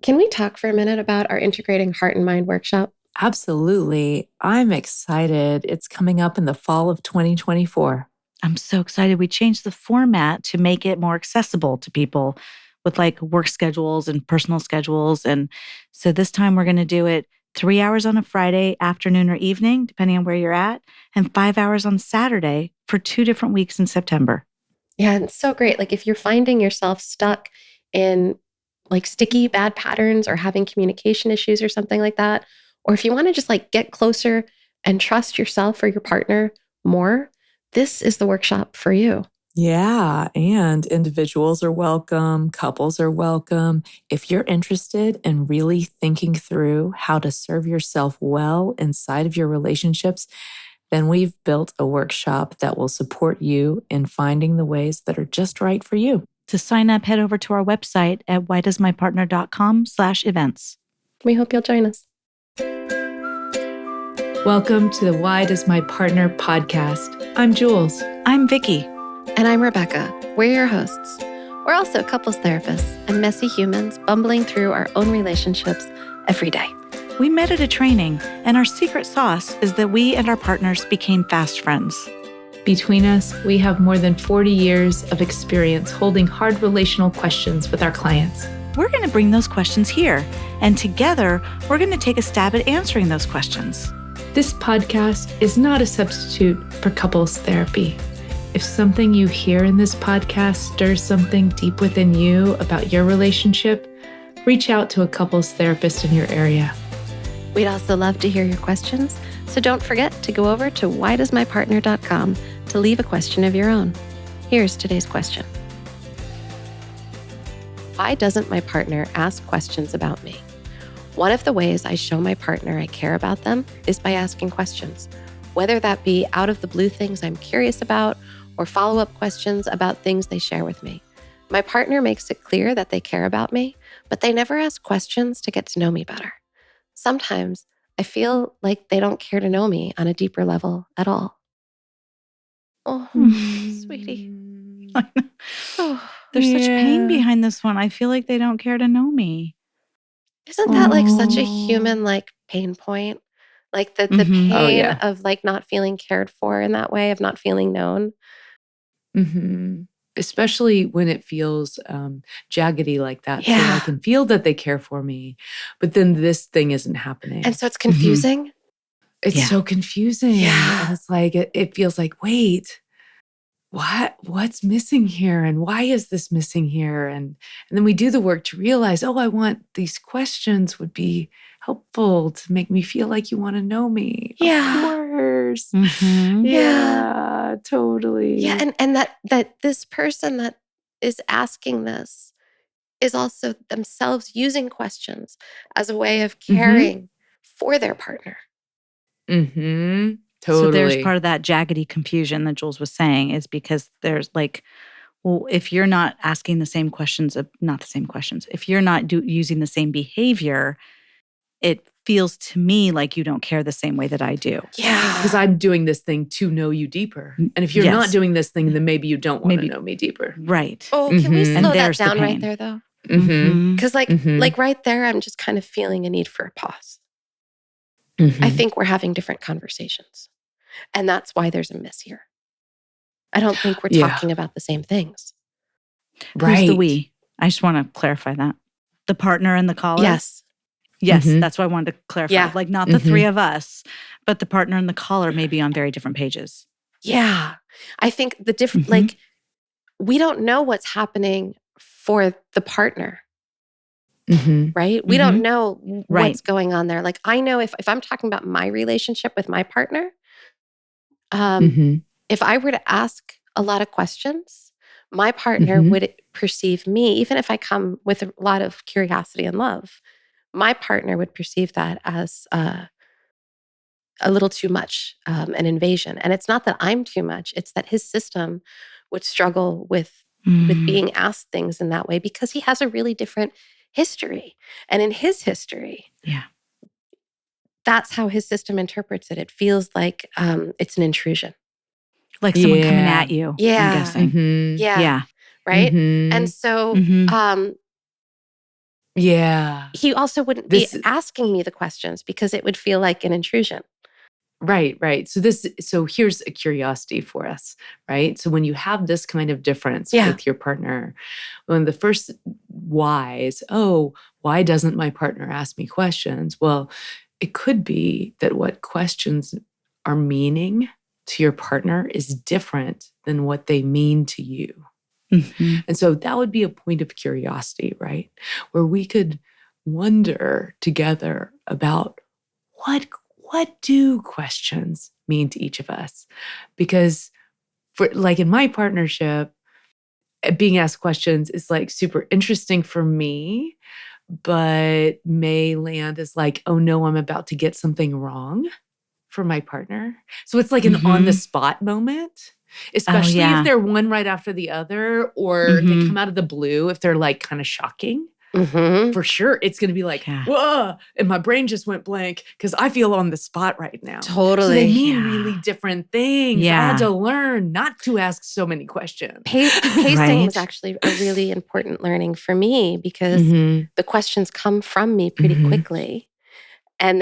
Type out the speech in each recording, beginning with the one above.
Can we talk for a minute about our Integrating Heart and Mind workshop? Absolutely. I'm excited. It's coming up in the fall of 2024. I'm so excited. We changed the format to make it more accessible to people with like work schedules and personal schedules. And so this time we're going to do it 3 hours on a Friday afternoon or evening, depending on where you're at, and 5 hours on Saturday for 2 different weeks in September. Yeah, and it's so great. Like if you're finding yourself stuck in like sticky bad patterns or having communication issues or something like that, or if you want to just like get closer and trust yourself or your partner more, this is the workshop for you. Yeah, and individuals are welcome, couples are welcome. If you're interested in really thinking through how to serve yourself well inside of your relationships, then we've built a workshop that will support you in finding the ways that are just right for you. To sign up, head over to our website at whydoesmypartner.com/events. We hope you'll join us. Welcome to the Why Does My Partner podcast. I'm Jules. I'm Vicky. And I'm Rebecca. We're your hosts. We're also couples therapists and messy humans bumbling through our own relationships every day. We met at a training, and our secret sauce is that we and our partners became fast friends. Between us, we have more than 40 years of experience holding hard relational questions with our clients. We're going to bring those questions here, and together, we're going to take a stab at answering those questions. This podcast is not a substitute for couples therapy. If something you hear in this podcast stirs something deep within you about your relationship, reach out to a couples therapist in your area. We'd also love to hear your questions, so don't forget to go over to whydoesmypartner.com to leave a question of your own. Here's today's question. Why doesn't my partner ask questions about me? One of the ways I show my partner I care about them is by asking questions, whether that be out of the blue things I'm curious about or follow-up questions about things they share with me. My partner makes it clear that they care about me, but they never ask questions to get to know me better. Sometimes I feel like they don't care to know me on a deeper level at all. Oh, sweetie. Oh, there's such pain behind this one. I feel like they don't care to know me. Isn't that like such a human like pain point? Like the pain of like not feeling cared for in that way, of not feeling known. Mm-hmm. Especially when it feels jaggedy like that. Yeah. So I can feel that they care for me, but then this thing isn't happening. And so it's confusing. It's so confusing. Yeah. And it's like, it feels like, wait, what's missing here? And why is this missing here? And then we do the work to realize, I want these questions would be helpful to make me feel like you want to know me. Yeah. Of course. Mm-hmm. Yeah, totally. Yeah. And that this person that is asking this is also themselves using questions as a way of caring for their partner. Mm-hmm. Totally. So there's part of that jaggedy confusion that Jules was saying is because there's like, well, if you're not asking the same questions, not the same questions, if you're not using the same behavior, it feels to me like you don't care the same way that I do. Yeah. Because I'm doing this thing to know you deeper. And if you're not doing this thing, then maybe you don't want to know me deeper. Right. Oh, can we slow that down right there though? Because like right there, I'm just kind of feeling a need for a pause. I think we're having different conversations. And that's why there's a miss here. I don't think we're talking about the same things. Right. Who's the we? I just want to clarify that. The partner and the caller? Yes. Yes, that's what I wanted to clarify. Yeah. Like not the three of us, but the partner and the caller may be on very different pages. Yeah. I think the different, like, we don't know what's happening for the partner. Right? We don't know what's going on there. Like I know if I'm talking about my relationship with my partner, if I were to ask a lot of questions, my partner would perceive me, even if I come with a lot of curiosity and love, my partner would perceive that as a little too much, an invasion. And it's not that I'm too much, it's that his system would struggle with being asked things in that way because he has a really different history. And in his history, that's how his system interprets it. It feels like it's an intrusion. Like someone coming at you, yeah. I'm guessing. Yeah. Right? And so Yeah. he also wouldn't be asking me the questions because it would feel like an intrusion. Right. So here's a curiosity for us, right? So when you have this kind of difference with your partner, one of the first whys, why doesn't my partner ask me questions? Well, it could be that what questions are meaning to your partner is different than what they mean to you. Mm-hmm. And so that would be a point of curiosity, right? Where we could wonder together about what do questions mean to each of us? Because for like in my partnership, being asked questions is like super interesting for me, but may land as like, oh no, I'm about to get something wrong for my partner. So it's like an on the spot moment, especially if they're one right after the other, or they come out of the blue, if they're like kind of shocking. For sure, it's going to be like, whoa, and my brain just went blank because I feel on the spot right now. Totally. So they mean really different things. Yeah. I had to learn not to ask so many questions. Pacing was actually a really important learning for me because the questions come from me pretty quickly. And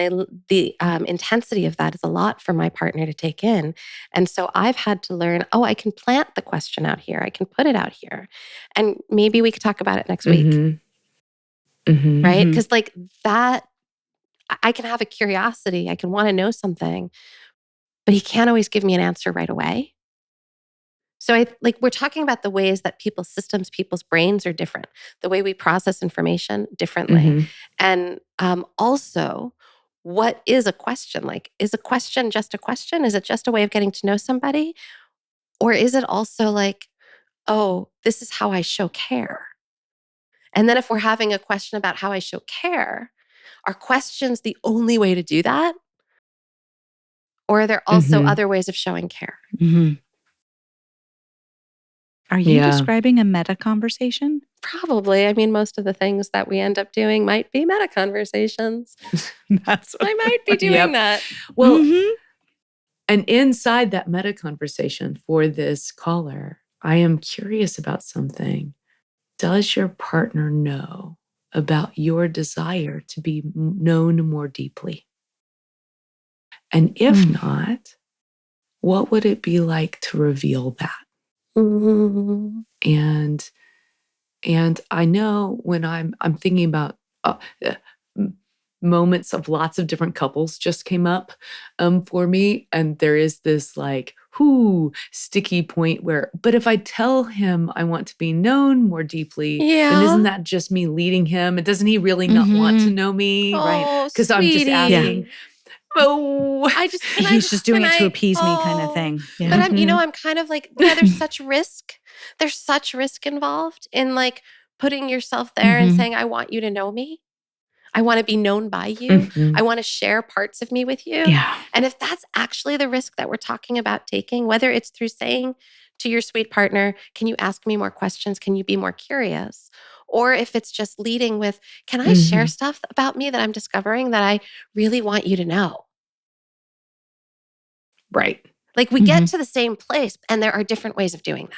the intensity of that is a lot for my partner to take in. And so I've had to learn, I can plant the question out here. I can put it out here. And maybe we could talk about it next week. Right? Because like that, I can have a curiosity. I can want to know something, but he can't always give me an answer right away. So we're talking about the ways that people's systems, people's brains are different, the way we process information differently. And also, what is a question? Like, is a question just a question? Is it just a way of getting to know somebody? Or is it also like, this is how I show care? And then if we're having a question about how I show care, are questions the only way to do that? Or are there also other ways of showing care? Are you describing a meta conversation? Probably. I mean, most of the things that we end up doing might be meta conversations. I might be doing that. Well, and inside that meta conversation for this caller, I am curious about something. Does your partner know about your desire to be known more deeply? And if not, what would it be like to reveal that? And I know when I'm thinking about moments of lots of different couples just came up for me, and there is this like sticky point where, but if I tell him I want to be known more deeply, then isn't that just me leading him? And doesn't he really not want to know me? Right? Because I'm just asking. He's just doing it to appease me kind of thing. Yeah. But I'm kind of like, there's such risk. There's such risk involved in like putting yourself there and saying, I want you to know me. I want to be known by you. I want to share parts of me with you. Yeah. And if that's actually the risk that we're talking about taking, whether it's through saying to your sweet partner, can you ask me more questions? Can you be more curious? Or if it's just leading with, can I share stuff about me that I'm discovering that I really want you to know? Right. Like we get to the same place and there are different ways of doing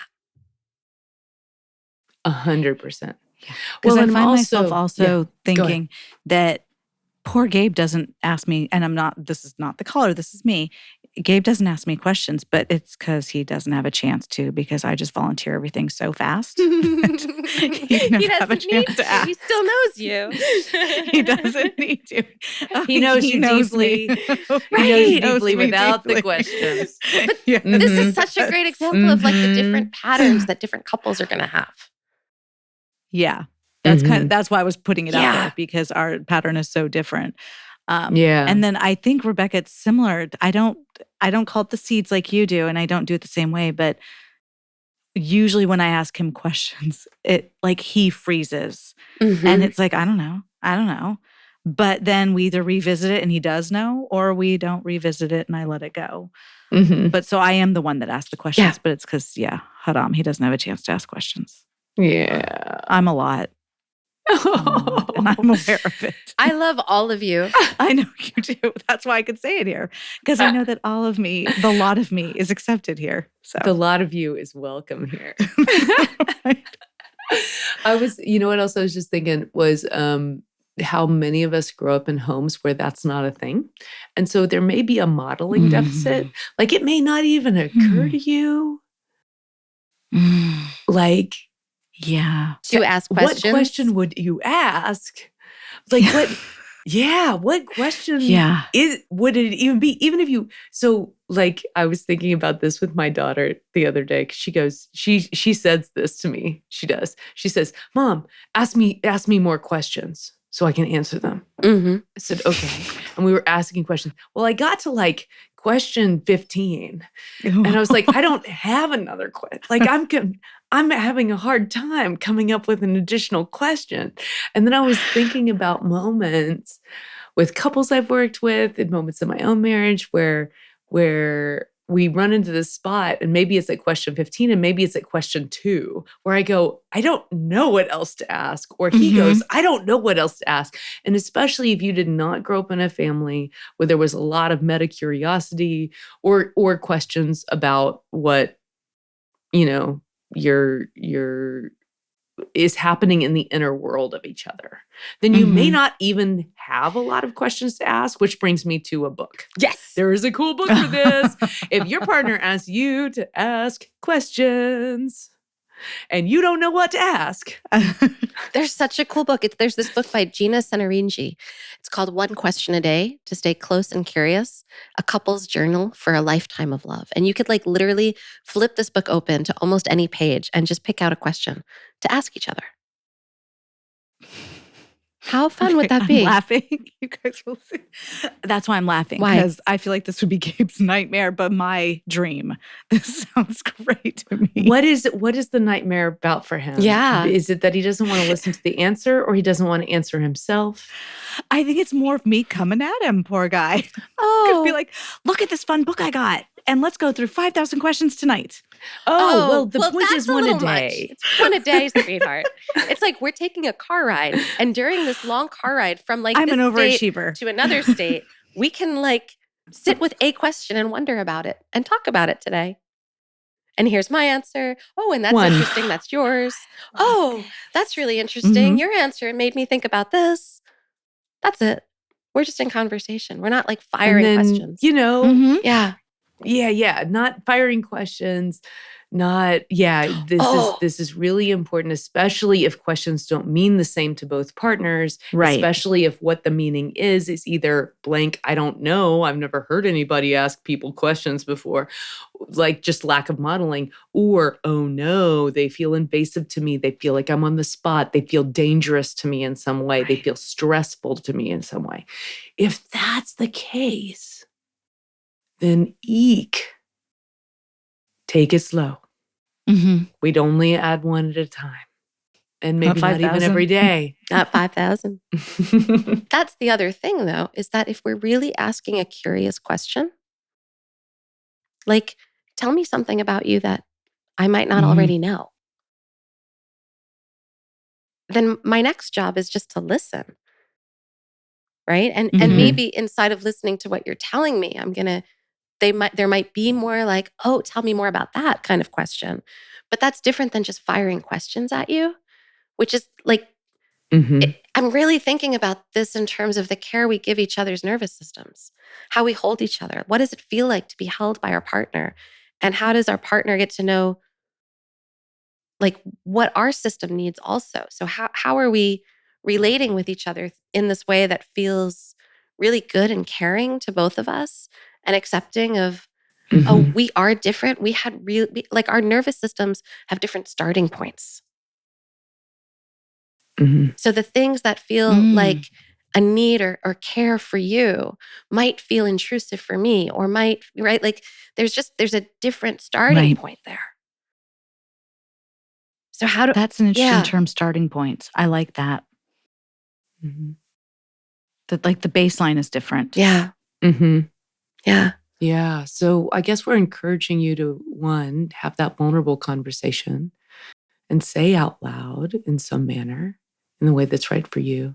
that. 100%. Because I find myself also thinking that poor Gabe doesn't ask me, and this is not the caller, this is me. Gabe doesn't ask me questions, but it's because he doesn't have a chance to, because I just volunteer everything so fast. He doesn't need to ask. He still knows you. He doesn't need to. He knows you deeply. He knows deeply without the questions. But this is such a great example of like the different patterns that different couples are going to have. Yeah. That's why I was putting it out there, because our pattern is so different. And then I think, Rebecca, it's similar. I don't call it the seeds like you do, and I don't do it the same way, but usually when I ask him questions, it like he freezes. And it's like, I don't know. But then we either revisit it and he does know, or we don't revisit it and I let it go. But so I am the one that asks the questions, but it's because, Haram, he doesn't have a chance to ask questions. Yeah. I'm a lot. And I'm aware of it. I love all of you. I know you do. That's why I could say it here. Because I know that all of me, the lot of me, is accepted here. So the lot of you is welcome here. Right. You know what else I was just thinking was how many of us grow up in homes where that's not a thing. And so there may be a modeling deficit. Like it may not even occur to you. Like, yeah. To ask what questions. question would you ask? Like what? Yeah, what question would it even be? Even if you, so like I was thinking about this with my daughter the other day. 'Cause she goes, she says this to me. She does. She says, "Mom, ask me more questions so I can answer them." Mm-hmm. I said, "Okay." And we were asking questions. Well, I got to like question 15. And I was like, I don't have another question. Like I'm having a hard time coming up with an additional question. And then I was thinking about moments with couples I've worked with and moments in my own marriage where we run into this spot and maybe it's at question 15 and maybe it's at question 2 where I go, I don't know what else to ask. Or he goes, I don't know what else to ask. And especially if you did not grow up in a family where there was a lot of meta curiosity or questions about what, your is happening in the inner world of each other, then you may not even have a lot of questions to ask, which brings me to a book. Yes. There is a cool book for this. If your partner asks you to ask questions and you don't know what to ask. There's such a cool book. There's this book by Gina Senarinji. It's called One Question a Day to Stay Close and Curious, a couple's journal for a lifetime of love. And you could like literally flip this book open to almost any page and just pick out a question to ask each other. How fun would that be? I'm laughing. You guys will see. That's why I'm laughing. Why? Because I feel like this would be Gabe's nightmare, but my dream. This sounds great to me. What is the nightmare about for him? Yeah. Is it that he doesn't want to listen to the answer or he doesn't want to answer himself? I think it's more of me coming at him, poor guy. Oh. Be like, look at this fun book I got. And let's go through 5,000 questions tonight. Well, the point is one a day. It's one a day, sweetheart. It's like we're taking a car ride. And during this long car ride from like I'm this an overachiever. state to another state, we can like sit with a question and wonder about it and talk about it today. And here's my answer. Oh, and that's interesting. That's yours. Oh, that's really interesting. Your answer made me think about this. That's it. We're just in conversation. We're not like firing questions. Yeah. Yeah. Not firing questions. This is really important, especially if questions don't mean the same to both partners. Right. Especially if what the meaning is either blank, I don't know, I've never heard anybody ask people questions before, like just lack of modeling, or, oh no, they feel invasive to me. They feel like I'm on the spot. They feel dangerous to me in some way. Right. They feel stressful to me in some way. If that's the case, then take it slow. We'd only add one at a time. And maybe not even every day. Not 5,000. That's the other thing, though, is that if we're really asking a curious question, like, tell me something about you that I might not already know. Then my next job is just to listen. Right? And maybe inside of listening to what you're telling me, there might be more like, oh, tell me more about that kind of question. But that's different than just firing questions at you, which is like, I'm really thinking about this in terms of the care we give each other's nervous systems, how we hold each other. What does it feel like to be held by our partner? And how does our partner get to know like what our system needs also? So how are we relating with each other in this way that feels really good and caring to both of us and accepting of, oh, we are different. We had like our nervous systems have different starting points. So the things that feel like a need or care for you might feel intrusive for me or might, right? Like there's a different starting point there. So that's an interesting term, starting points. I like that. That like the baseline is different. Yeah. Yeah. Yeah. So I guess we're encouraging you to, one, have that vulnerable conversation and say out loud in some manner, in the way that's right for you,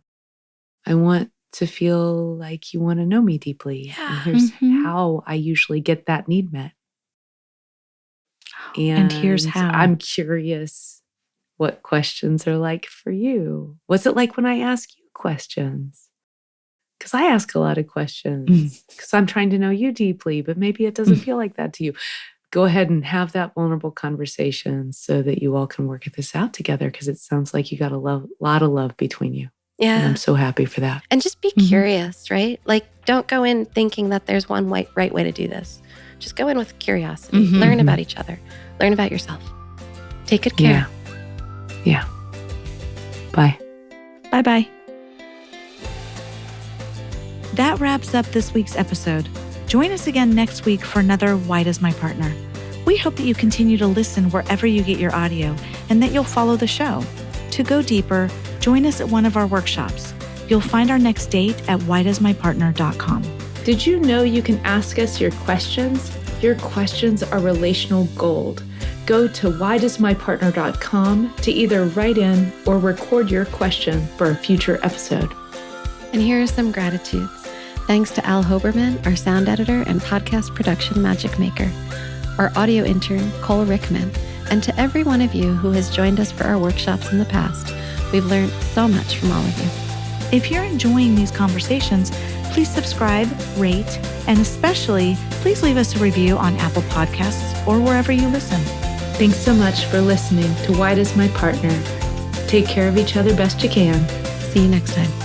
I want to feel like you want to know me deeply. Yeah. And here's how I usually get that need met. And here's how. I'm curious what questions are like for you. What's it like when I ask you questions? Because I ask a lot of questions because I'm trying to know you deeply, but maybe it doesn't feel like that to you. Go ahead and have that vulnerable conversation so that you all can work this out together, because it sounds like you got a lot of love between you. Yeah. And I'm so happy for that. And just be curious, right? Like, don't go in thinking that there's one right way to do this. Just go in with curiosity. Learn about each other. Learn about yourself. Take good care. Yeah. Bye. Bye-bye. That wraps up this week's episode. Join us again next week for another Why Does My Partner? We hope that you continue to listen wherever you get your audio and that you'll follow the show. To go deeper, join us at one of our workshops. You'll find our next date at whydoesmypartner.com. Did you know you can ask us your questions? Your questions are relational gold. Go to whydoesmypartner.com to either write in or record your question for a future episode. And here are some gratitudes. Thanks to Al Hoberman, our sound editor and podcast production magic maker, our audio intern, Cole Rickman, and to every one of you who has joined us for our workshops in the past. We've learned so much from all of you. If you're enjoying these conversations, please subscribe, rate, and especially please leave us a review on Apple Podcasts or wherever you listen. Thanks so much for listening to Why Does My Partner? Take care of each other best you can. See you next time.